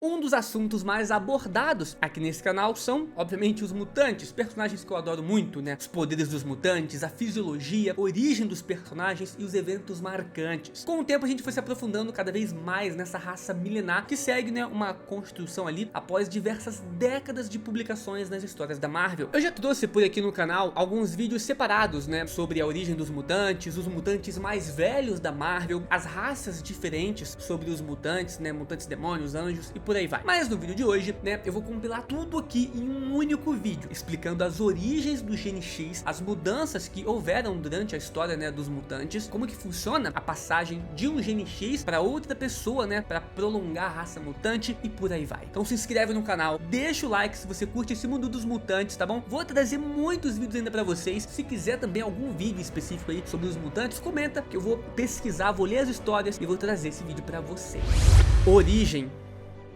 Um dos assuntos mais abordados aqui nesse canal são, obviamente, os mutantes, personagens que eu adoro muito, né? Os poderes dos mutantes, a fisiologia, a origem dos personagens e os eventos marcantes. Com o tempo a gente foi se aprofundando cada vez mais nessa raça milenar que segue, né, uma construção ali após diversas décadas de publicações nas histórias da Marvel. Eu já trouxe por aqui no canal alguns vídeos separados, né, sobre a origem dos mutantes, os mutantes mais velhos da Marvel, as raças diferentes sobre os mutantes, né, mutantes demônios, anjos e por aí vai. Mas no vídeo de hoje, né, eu vou compilar tudo aqui em um único vídeo, explicando as origens do Gene X, as mudanças que houveram durante a história, né, dos mutantes, como que funciona a passagem de um Gene X para outra pessoa, né, para prolongar a raça mutante e por aí vai. Então se inscreve no canal, deixa o like se você curte esse mundo dos mutantes, tá bom? Vou trazer muitos vídeos ainda pra vocês. Se quiser também algum vídeo específico aí sobre os mutantes, comenta que eu vou pesquisar, vou ler as histórias e vou trazer esse vídeo pra vocês. Origem.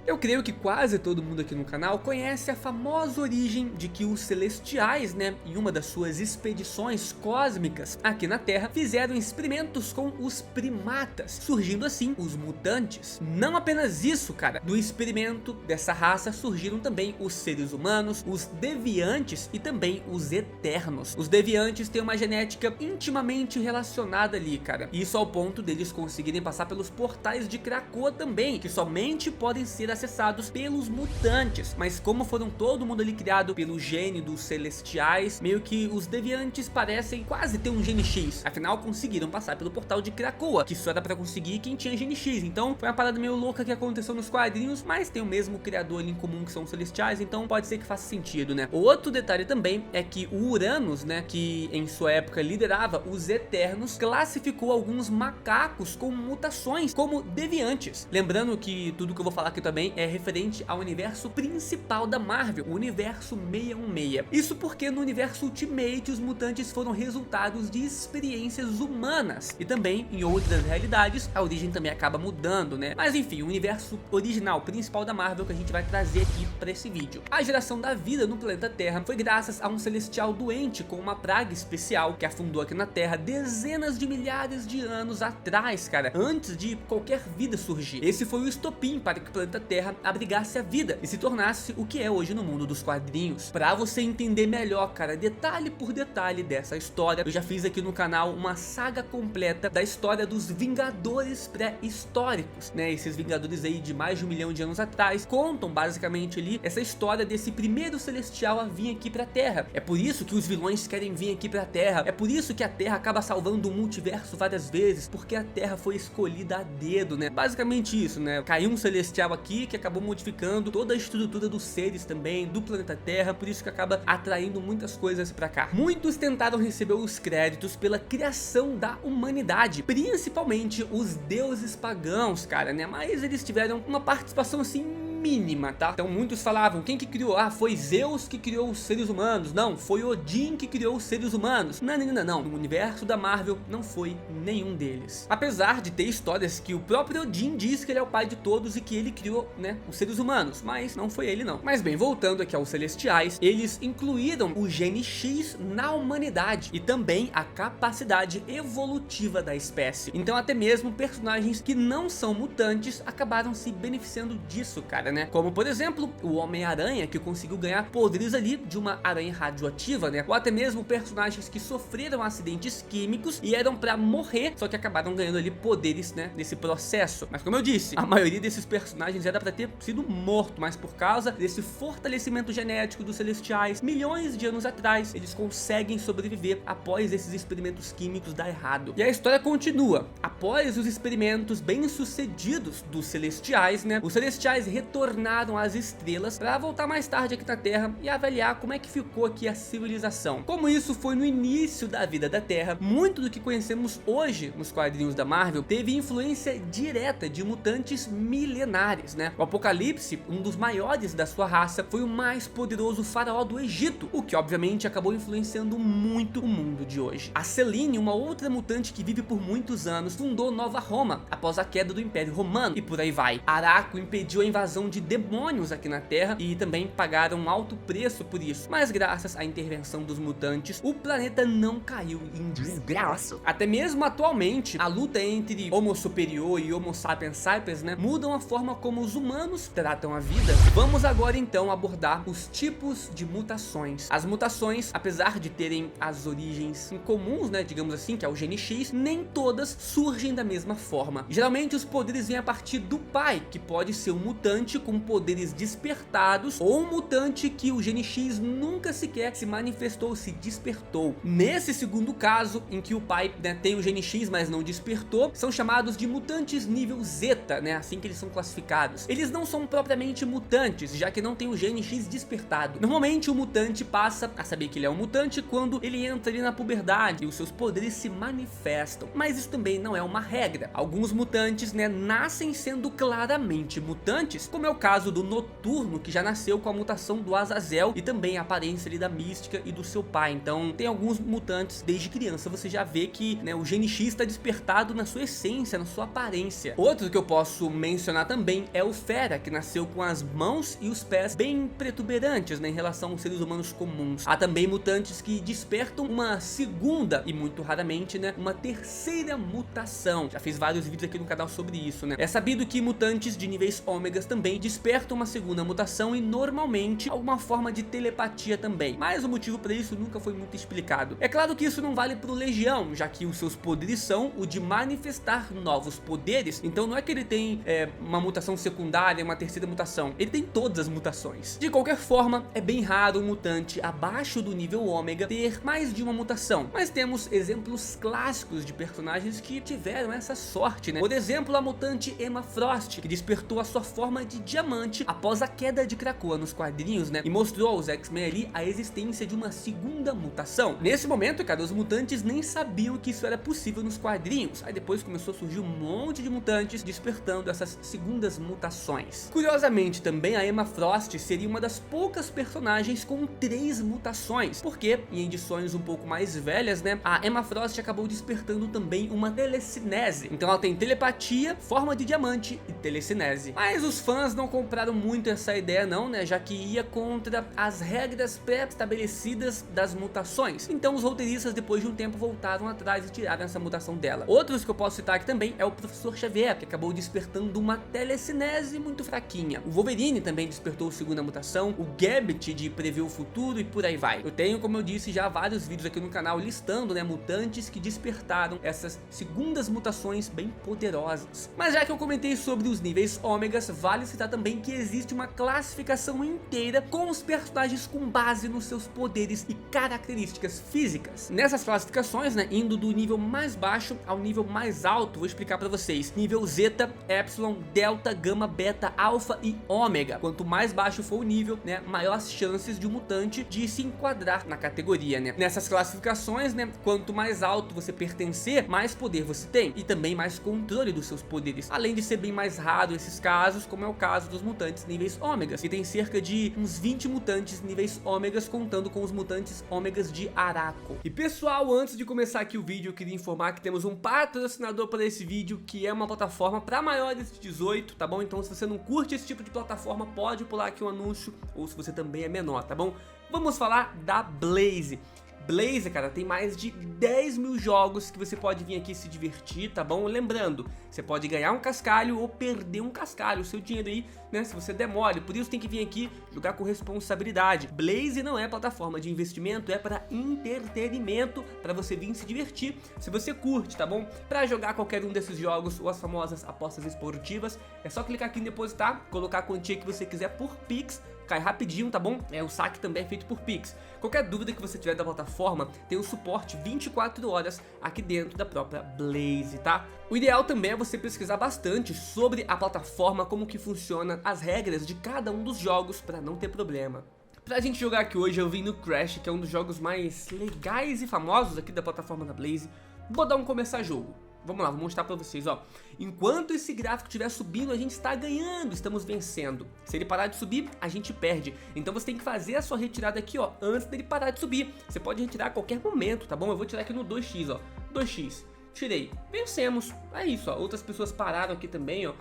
Eu creio que quase todo mundo aqui no canal conhece a famosa origem de que os Celestiais, né, em uma das suas expedições cósmicas aqui na Terra, fizeram experimentos com os primatas, surgindo assim os mutantes. Não apenas isso, cara, do experimento dessa raça surgiram também os seres humanos, os deviantes e também os eternos. Os deviantes têm uma genética intimamente relacionada ali, cara, isso ao ponto deles conseguirem passar pelos portais de Krakoa também, que somente podem ser acessados pelos mutantes, mas como foram todo mundo ali criado pelo gene dos Celestiais, meio que os deviantes parecem quase ter um Gene X, afinal conseguiram passar pelo portal de Krakoa, que só era pra conseguir quem tinha Gene X, então foi uma parada meio louca que aconteceu nos quadrinhos, mas tem o mesmo criador ali em comum que são os Celestiais, então pode ser que faça sentido, né? Outro detalhe também é que o Uranus, né, que em sua época liderava os Eternos, classificou alguns macacos com mutações como deviantes, lembrando que tudo que eu vou falar aqui também é referente ao universo principal da Marvel, o universo 616. Isso porque no universo Ultimate os mutantes foram resultados de experiências humanas e também em outras realidades a origem também acaba mudando, né? Mas enfim, o universo original principal da Marvel que a gente vai trazer aqui para esse vídeo. A geração da vida no planeta Terra foi graças a um celestial doente com uma praga especial que afundou aqui na Terra dezenas de milhares de anos atrás, cara, antes de qualquer vida surgir. Esse foi o estopim para que o planeta Terra abrigasse a vida e se tornasse o que é hoje no mundo dos quadrinhos. Pra você entender melhor, cara, detalhe por detalhe dessa história, eu já fiz aqui no canal uma saga completa da história dos Vingadores pré-históricos, né? Esses Vingadores aí de mais de 1 milhão de anos atrás contam basicamente ali essa história desse primeiro celestial a vir aqui pra Terra. É por isso que os vilões querem vir aqui pra Terra, é por isso que a Terra acaba salvando o multiverso várias vezes, porque a Terra foi escolhida a dedo, né? Basicamente isso, né? Caiu um celestial aqui que acabou modificando toda a estrutura dos seres também, do planeta Terra, por isso que acaba atraindo muitas coisas pra cá. Muitos tentaram receber os créditos pela criação da humanidade, principalmente os deuses pagãos, cara, né? Mas eles tiveram uma participação assim mínima, tá? Então muitos falavam, quem que criou? Ah, foi Zeus que criou os seres humanos. Não, foi Odin que criou os seres humanos. Não. No universo da Marvel não foi nenhum deles. Apesar de ter histórias que o próprio Odin diz que ele é o pai de todos e que ele criou, né, os seres humanos, mas não foi ele não. Mas bem, voltando aqui aos Celestiais, eles incluíram o Gene X na humanidade e também a capacidade evolutiva da espécie. Então até mesmo personagens que não são mutantes acabaram se beneficiando disso, cara, né? Como por exemplo o Homem-Aranha, que conseguiu ganhar poderes ali de uma aranha radioativa, né? Ou até mesmo personagens que sofreram acidentes químicos e eram pra morrer, só que acabaram ganhando ali poderes, né, nesse processo. Mas como eu disse, a maioria desses personagens era pra ter sido morto, mas por causa desse fortalecimento genético dos Celestiais, milhões de anos atrás, eles conseguem sobreviver após esses experimentos químicos dar errado. E a história continua. Após os experimentos bem-sucedidos dos Celestiais, né, os Celestiais retornaram às estrelas para voltar mais tarde aqui na Terra e avaliar como é que ficou aqui a civilização. Como isso foi no início da vida da Terra, muito do que conhecemos hoje nos quadrinhos da Marvel teve influência direta de mutantes milenares, né? O Apocalipse, um dos maiores da sua raça, foi o mais poderoso faraó do Egito, o que obviamente acabou influenciando muito o mundo de hoje. A Selene, uma outra mutante que vive por muitos anos, fundou Nova Roma após a queda do Império Romano e por aí vai. Araco impediu a invasão de demônios aqui na Terra e também pagaram um alto preço por isso. Mas graças à intervenção dos mutantes, o planeta não caiu em desgraça. Até mesmo atualmente, a luta entre Homo Superior e Homo Sapiens Sapiens, né, mudam a forma como os humanos tratam a vida. Vamos agora então abordar os tipos de mutações. As mutações, apesar de terem as origens incomuns, né, digamos assim, que é o gene X, nem todas surgem da mesma forma. Geralmente os poderes vêm a partir do pai, que pode ser um mutante com poderes despertados, ou um mutante que o gene X nunca sequer se manifestou, se despertou. Nesse segundo caso, em que o pai, né, tem o gene X, mas não despertou, são chamados de mutantes nível Zeta, né, assim que eles são classificados. Eles não são propriamente mutantes, já que não tem o gene X despertado. Normalmente o mutante passa a saber que ele é um mutante quando ele entra ali na puberdade e os seus poderes se manifestam. Mas isso também não é uma regra. Alguns mutantes, né, nascem sendo claramente mutantes, como é o caso do Noturno, que já nasceu com a mutação do Azazel e também a aparência ali da Mística e do seu pai. Então tem alguns mutantes desde criança, você já vê que, né, o gene X está despertado na sua essência, na sua aparência. Outro que eu posso mencionar também é o Fera, que nasceu com as mãos e os pés bem protuberantes, né, em relação aos seres humanos comuns. Há também mutantes que despertam uma segunda e muito raramente, né, uma terceira mutação. Já fiz vários vídeos aqui no canal sobre isso, né. É sabido que mutantes de níveis ômegas também despertam uma segunda mutação e normalmente alguma forma de telepatia também, mas o motivo para isso nunca foi muito explicado. É claro que isso não vale pro Legião, já que os seus poderes são o de manifestar novos poderes, então não é que ele tem uma mutação secundária, uma terceira mutação, ele tem todas as mutações. De qualquer forma, é bem raro um mutante abaixo do nível ômega ter mais de uma mutação, mas temos exemplos clássicos de personagens que tiveram essa sorte, né? Por exemplo, a mutante Emma Frost, que despertou a sua forma de diamante após a queda de Krakoa nos quadrinhos, né? E mostrou aos X-Men ali a existência de uma segunda mutação. Nesse momento, cara, os mutantes nem sabiam que isso era possível nos quadrinhos. Aí depois começou a surgir um monte de mutantes despertando essas segundas mutações. Curiosamente também, a Emma Frost seria uma das poucas personagens com 3 mutações, porque em edições um pouco mais velhas, né, a Emma Frost acabou despertando também uma telecinese. Então ela tem telepatia, forma de diamante e telecinese. Mas os fãs não compraram muito essa ideia não, né, já que ia contra as regras pré-estabelecidas das mutações. Então os roteiristas depois de um tempo voltaram atrás e tiraram essa mutação dela. Outros que eu posso citar aqui também é o Professor Xavier, que acabou despertando uma telecinese muito fraquinha. O Wolverine também despertou a segunda mutação, o Gambit de prever o futuro e por aí vai. Eu tenho, como eu disse, já vários vídeos aqui no canal listando, né, mutantes que despertaram essas segundas mutações bem poderosas. Mas já que eu comentei sobre os níveis ômegas, vale citar também que existe uma classificação inteira com os personagens com base nos seus poderes e características físicas. Nessas classificações, né, indo do nível mais baixo ao nível mais alto, vou explicar pra vocês. Nível Zeta, Epsilon, Delta, Gama, Beta, Alpha e Ômega. Quanto mais baixo for o nível, né, maior as chances de um mutante de se enquadrar na categoria, né. Nessas classificações, né, quanto mais alto você pertencer, mais poder você tem e também mais controle dos seus poderes. Além de ser bem mais raro esses casos, como é o caso dos mutantes níveis ômegas, que tem cerca de uns 20 mutantes níveis ômegas, contando com os mutantes ômegas de Araco. E pessoal, antes de começar aqui o vídeo, eu queria informar que temos um patrocinador para esse vídeo, que é uma plataforma para maiores de 18, tá bom? Então se você não curte esse tipo de plataforma, pode pular aqui o anúncio, ou se você também é menor, tá bom? Vamos falar da Blaze. Blaze, cara, tem mais de 10 mil jogos que você pode vir aqui se divertir, tá bom? Lembrando, você pode ganhar um cascalho ou perder um cascalho, o seu dinheiro aí, né, se você der mole. Por isso tem que vir aqui jogar com responsabilidade. Blaze não é plataforma de investimento, é para entretenimento, para você vir se divertir, se você curte, tá bom? Para jogar qualquer um desses jogos ou as famosas apostas esportivas, é só clicar aqui em depositar, colocar a quantia que você quiser por Pix, cai rapidinho, tá bom? O saque também é feito por Pix. Qualquer dúvida que você tiver da plataforma, tem um suporte 24 horas aqui dentro da própria Blaze, tá? O ideal também é você pesquisar bastante sobre a plataforma, como que funciona, as regras de cada um dos jogos para não ter problema. Pra gente jogar aqui hoje, eu vim no Crash, que é um dos jogos mais legais e famosos aqui da plataforma da Blaze. Vou dar um começar jogo. Vamos lá, vou mostrar pra vocês, ó. Enquanto esse gráfico estiver subindo, a gente está ganhando, estamos vencendo. Se ele parar de subir, a gente perde. Então você tem que fazer a sua retirada aqui, ó, antes dele parar de subir. Você pode retirar a qualquer momento, tá bom? Eu vou tirar aqui no 2x, ó. 2x. Tirei. Vencemos. É isso, ó. Outras pessoas pararam aqui também, ó.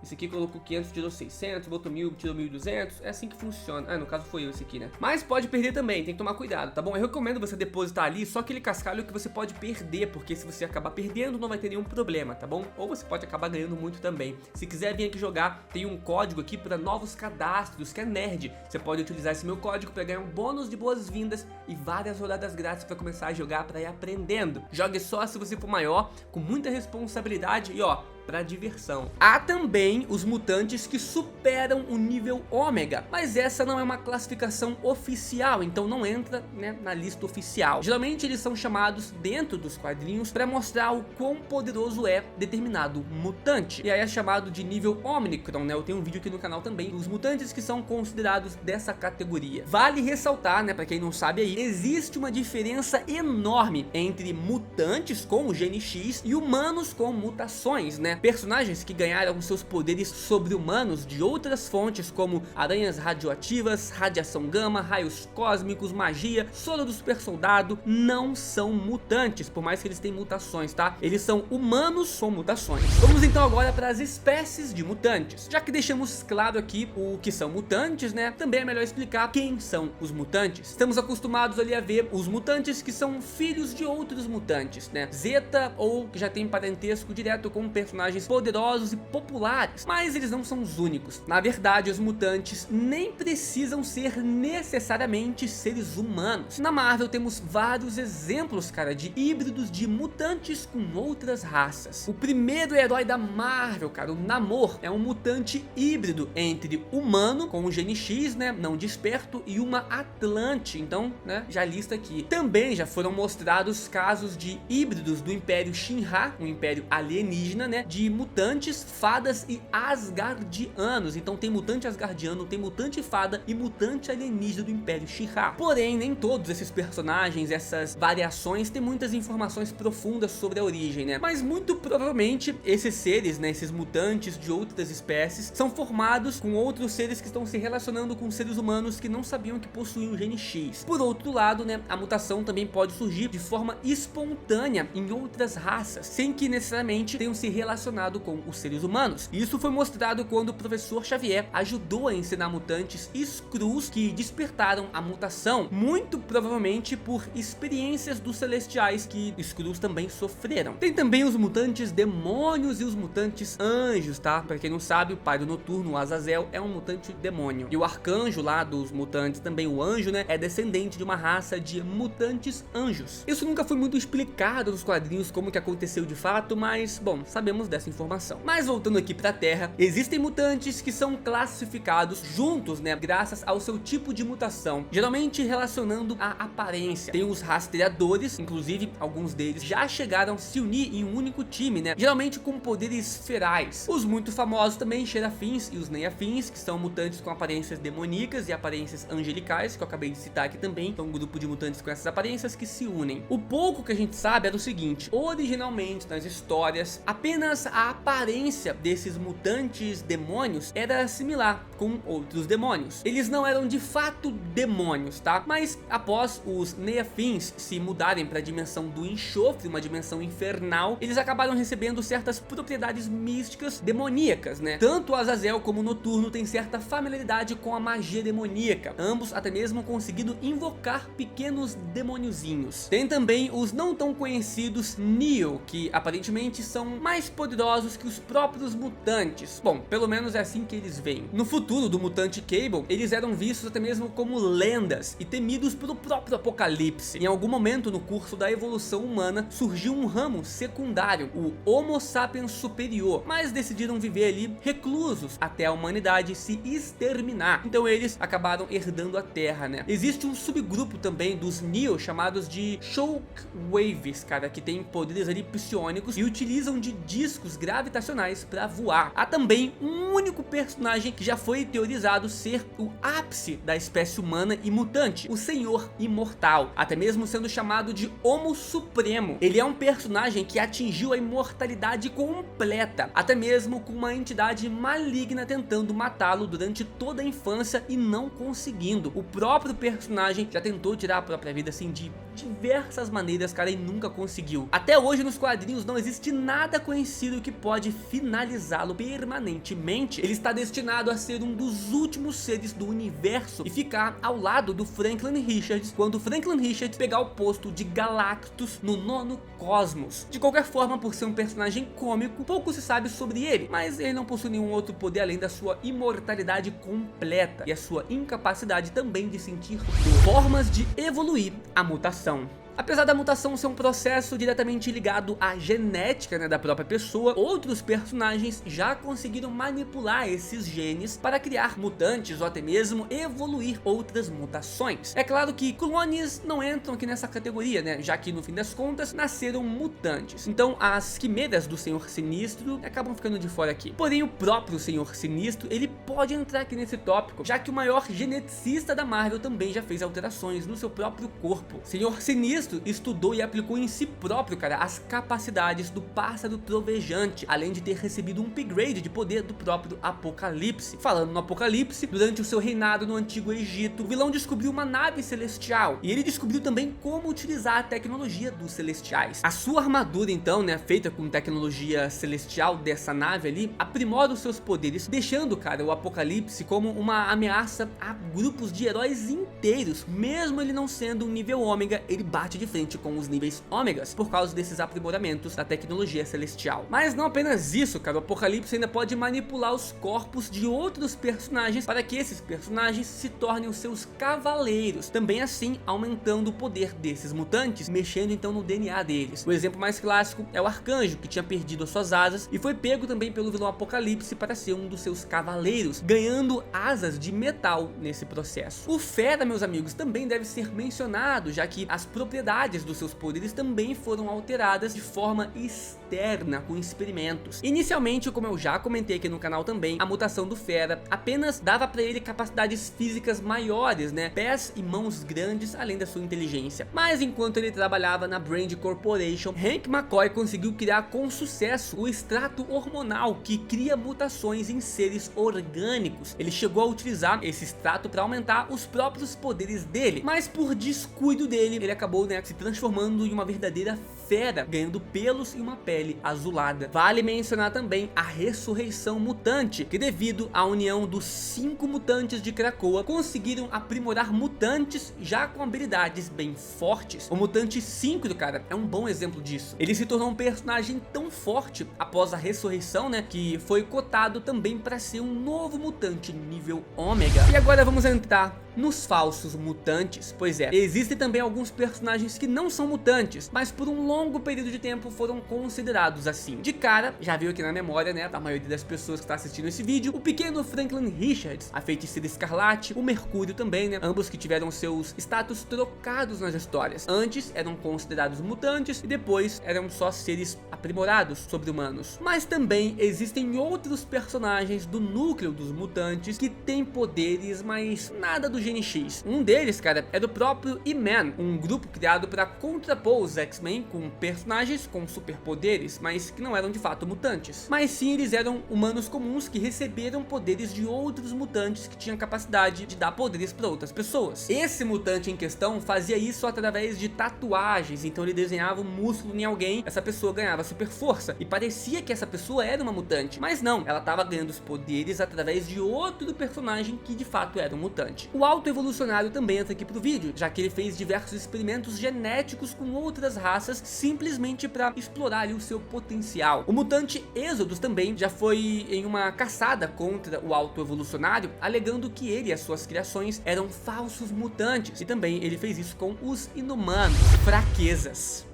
Esse aqui colocou 500, tirou 600, botou 1000, tirou 1200. É assim que funciona. Ah, no caso foi eu esse aqui, né? Mas pode perder também, tem que tomar cuidado, tá bom? Eu recomendo você depositar ali só aquele cascalho que você pode perder, porque se você acabar perdendo não vai ter nenhum problema, tá bom? Ou você pode acabar ganhando muito também. Se quiser vir aqui jogar, tem um código aqui para novos cadastros, que é nerd. Você pode utilizar esse meu código para ganhar um bônus de boas-vindas e várias rodadas grátis para começar a jogar, para ir aprendendo. Jogue só se você for maior, com muita responsabilidade e ó, pra diversão. Há também os mutantes que superam o nível ômega, mas essa não é uma classificação oficial, então não entra, né, na lista oficial. Geralmente eles são chamados dentro dos quadrinhos para mostrar o quão poderoso é determinado mutante, e aí é chamado de nível Omnicron, né? Eu tenho um vídeo aqui no canal também dos mutantes que são considerados dessa categoria. Vale ressaltar, né, para quem não sabe aí, existe uma diferença enorme entre mutantes com o gene X e humanos com mutações, né? Personagens que ganharam seus poderes sobre-humanos de outras fontes, como aranhas radioativas, radiação gama, raios cósmicos, magia, soro do super soldado, não são mutantes, por mais que eles tenham mutações, tá? Eles são humanos com mutações. Vamos então agora para as espécies de mutantes. Já que deixamos claro aqui o que são mutantes, né? Também é melhor explicar quem são os mutantes. Estamos acostumados ali a ver os mutantes que são filhos de outros mutantes, né? Zeta, ou que já tem parentesco direto com personagens poderosos e populares, mas eles não são os únicos. Na verdade, os mutantes nem precisam ser necessariamente seres humanos. Na Marvel temos vários exemplos, cara, de híbridos de mutantes com outras raças. O primeiro herói da Marvel, cara, o Namor, é um mutante híbrido entre humano com o gene X, né, não desperto, e uma Atlante. Então, né, já lista aqui. Também já foram mostrados casos de híbridos do Império Shinra, um império alienígena, né, de mutantes, fadas e asgardianos. Então tem mutante asgardiano, tem mutante fada e mutante alienígena do Império Shinra. Porém, nem todos esses personagens, essas variações, têm muitas informações profundas sobre a origem, né? Mas muito provavelmente esses seres, né, esses mutantes de outras espécies, são formados com outros seres que estão se relacionando com seres humanos que não sabiam que possuíam o gene X. Por outro lado, né, a mutação também pode surgir de forma espontânea em outras raças, sem que necessariamente tenham se relacionado com os seres humanos. Isso foi mostrado quando o professor Xavier ajudou a ensinar mutantes Skrulls que despertaram a mutação, muito provavelmente por experiências dos celestiais que Skrulls também sofreram. Tem também os mutantes demônios e os mutantes anjos, tá? Pra quem não sabe, o pai do Noturno, o Azazel, é um mutante demônio. E o arcanjo lá dos mutantes, também o anjo, né, é descendente de uma raça de mutantes anjos. Isso nunca foi muito explicado nos quadrinhos como que aconteceu de fato, mas, bom, sabemos dessa informação. Mas voltando aqui pra Terra, existem mutantes que são classificados juntos, né, graças ao seu tipo de mutação, geralmente relacionando a aparência. Tem os rastreadores, inclusive alguns deles já chegaram a se unir em um único time, né, geralmente com poderes ferais. Os muito famosos também, Xerafins e os Neiafins, que são mutantes com aparências demoníacas e aparências angelicais, que eu acabei de citar aqui também. Então um grupo de mutantes com essas aparências que se unem. O pouco que a gente sabe é do seguinte: originalmente nas histórias, apenas a aparência desses mutantes demônios era similar com outros demônios. Eles não eram de fato demônios, tá? Mas após os Neiafins se mudarem para a dimensão do enxofre, uma dimensão infernal, eles acabaram recebendo certas propriedades místicas demoníacas, né? Tanto o Azazel como o Noturno têm certa familiaridade com a magia demoníaca, ambos até mesmo conseguindo invocar pequenos demôniozinhos. Tem também os não tão conhecidos Neo, que aparentemente são mais poderosos que os próprios mutantes. Bom, pelo menos é assim que eles veem. No futuro do mutante Cable, eles eram vistos até mesmo como lendas e temidos pelo próprio Apocalipse. Em algum momento no curso da evolução humana, surgiu um ramo secundário, o Homo sapiens superior, mas decidiram viver ali reclusos até a humanidade se exterminar. Então eles acabaram herdando a Terra, né? Existe um subgrupo também dos Neo chamados de Shockwaves, cara, que tem poderes ali psionicos e utilizam de discos gravitacionais para voar. Há também um único personagem que já foi teorizado ser o ápice da espécie humana e mutante, o Senhor Imortal, até mesmo sendo chamado de Homo Supremo. Ele é um personagem que atingiu a imortalidade completa, até mesmo com uma entidade maligna tentando matá-lo durante toda a infância e não conseguindo. O próprio personagem já tentou tirar a própria vida assim de diversas maneiras, cara, e nunca conseguiu. Até hoje nos quadrinhos não existe nada conhecido que pode finalizá-lo permanentemente. Ele está destinado a ser um dos últimos seres do universo e ficar ao lado do Franklin Richards quando Franklin Richards pegar o posto de Galactus no nono Cosmos. De qualquer forma, por ser um personagem cômico, pouco se sabe sobre ele, mas ele não possui nenhum outro poder além da sua imortalidade completa e a sua incapacidade também de sentir dor. Formas de evoluir a mutação. Apesar da mutação ser um processo diretamente ligado à genética, né, da própria pessoa, outros personagens já conseguiram manipular esses genes para criar mutantes ou até mesmo evoluir outras mutações. É claro que clones não entram aqui nessa categoria, né, já que no fim das contas nasceram mutantes. Então as quimeras do Senhor Sinistro acabam ficando de fora aqui. Porém o próprio Senhor Sinistro, ele pode entrar aqui nesse tópico, já que o maior geneticista da Marvel também já fez alterações no seu próprio corpo. Senhor Sinistro estudou e aplicou em si próprio, cara, as capacidades do pássaro trovejante, além de ter recebido um upgrade de poder do próprio Apocalipse. Falando no Apocalipse, durante o seu reinado no Antigo Egito, o vilão descobriu uma nave celestial e ele descobriu também como utilizar a tecnologia dos celestiais. A sua armadura, então, né, feita com tecnologia celestial dessa nave ali, aprimora os seus poderes, deixando, cara, o Apocalipse como uma ameaça a grupos de heróis inteiros. Mesmo ele não sendo um nível ômega, ele bate de frente com os níveis ômegas por causa desses aprimoramentos da tecnologia celestial. Mas não apenas isso, cara, o Apocalipse ainda pode manipular os corpos de outros personagens para que esses personagens se tornem os seus cavaleiros, também assim aumentando o poder desses mutantes, mexendo então no DNA deles. O exemplo mais clássico é o Arcanjo, que tinha perdido as suas asas e foi pego também pelo vilão Apocalipse para ser um dos seus cavaleiros, ganhando asas de metal nesse processo. O Fera, meus amigos, também deve ser mencionado, já que as propriedades dos seus poderes também foram alteradas de forma externa com experimentos. Inicialmente, como eu já comentei aqui no canal também, a mutação do Fera apenas dava para ele capacidades físicas maiores, né, pés e mãos grandes, além da sua inteligência. Mas enquanto ele trabalhava na Brand Corporation, Hank McCoy conseguiu criar com sucesso o extrato hormonal que cria mutações em seres orgânicos. Ele chegou a utilizar esse extrato para aumentar os próprios poderes dele, mas por descuido dele, ele acabou, né, se transformando em uma verdadeira fera, ganhando pelos e uma pele azulada. Vale mencionar também a ressurreição mutante, que devido à união dos 5 mutantes de Krakoa, conseguiram aprimorar mutantes já com habilidades bem fortes. O mutante 5, cara, é um bom exemplo disso. Ele se tornou um personagem tão forte após a ressurreição, né, que foi cotado também para ser um novo mutante nível ômega. E agora vamos entrar nos falsos mutantes. Pois é, existem também alguns personagens que não são mutantes, mas por um longo período de tempo foram considerados assim. De cara, já veio aqui na memória, né, da maioria das pessoas que está assistindo esse vídeo, o pequeno Franklin Richards, a Feiticeira Escarlate, o Mercúrio também, né, ambos que tiveram seus status trocados nas histórias. Antes eram considerados mutantes e depois eram só seres aprimorados, sobre-humanos. Mas também existem outros personagens do núcleo dos mutantes que têm poderes, mas nada do Gene X. Um deles, cara, é do próprio E-Man, um grupo criado para contrapor os X-Men com personagens com superpoderes, mas que não eram de fato mutantes. Mas sim, eles eram humanos comuns que receberam poderes de outros mutantes que tinham capacidade de dar poderes para outras pessoas. Esse mutante em questão fazia isso através de tatuagens, então ele desenhava um músculo em alguém, essa pessoa ganhava super força e parecia que essa pessoa era uma mutante, mas não, ela estava ganhando os poderes através de outro personagem que de fato era um mutante. O autoevolucionário também entra aqui pro vídeo, já que ele fez diversos experimentos genéticos com outras raças simplesmente para explorar ali o seu potencial. O mutante Exodus também já foi em uma caçada contra o autoevolucionário, alegando que ele e as suas criações eram falsos mutantes, e também ele fez isso com os Inumanos. Fraquezas.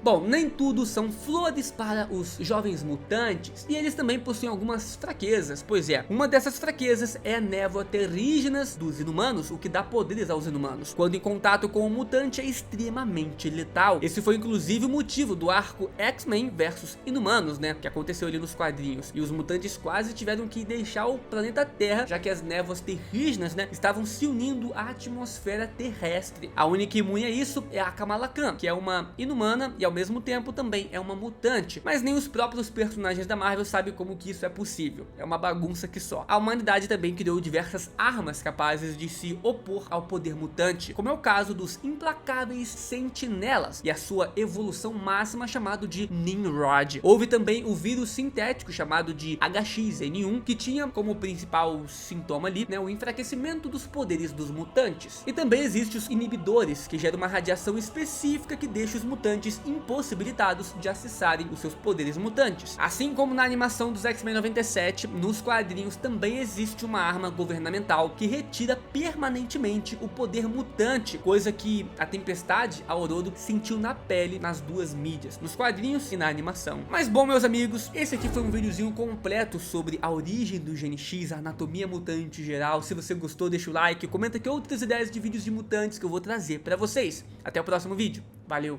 Bom, nem tudo são flores para os jovens mutantes, e eles também possuem algumas fraquezas. Pois é, uma dessas fraquezas é a névoa terrígenas dos Inumanos, o que dá poderes aos Inumanos. Quando em contato com o mutante é extremamente letal. Esse foi inclusive o motivo do arco X-Men versus Inumanos, né, que aconteceu ali nos quadrinhos. E os mutantes quase tiveram que deixar o planeta Terra, já que as névoas terrígenas, né, estavam se unindo à atmosfera terrestre. A única imune a isso é a Kamala Khan, que é uma Inumana e ao mesmo tempo também é uma mutante, mas nem os próprios personagens da Marvel sabem como que isso é possível, é uma bagunça que só. A humanidade também criou diversas armas capazes de se opor ao poder mutante, como é o caso dos implacáveis sentinelas e a sua evolução máxima chamado de Nimrod. Houve também o vírus sintético chamado de HXN1, que tinha como principal sintoma ali, né, o enfraquecimento dos poderes dos mutantes. E também existem os inibidores, que geram uma radiação específica que deixa os mutantes impossibilitados de acessarem os seus poderes mutantes. Assim como na animação dos X-Men 97, nos quadrinhos também existe uma arma governamental que retira permanentemente o poder mutante, coisa que a Tempestade, a Ororo, sentiu na pele nas duas mídias, nos quadrinhos e na animação. Mas bom, meus amigos, esse aqui foi um videozinho completo sobre a origem do Gene X, a anatomia mutante geral. Se você gostou, deixa o like, comenta aqui outras ideias de vídeos de mutantes que eu vou trazer pra vocês. Até o próximo vídeo, valeu!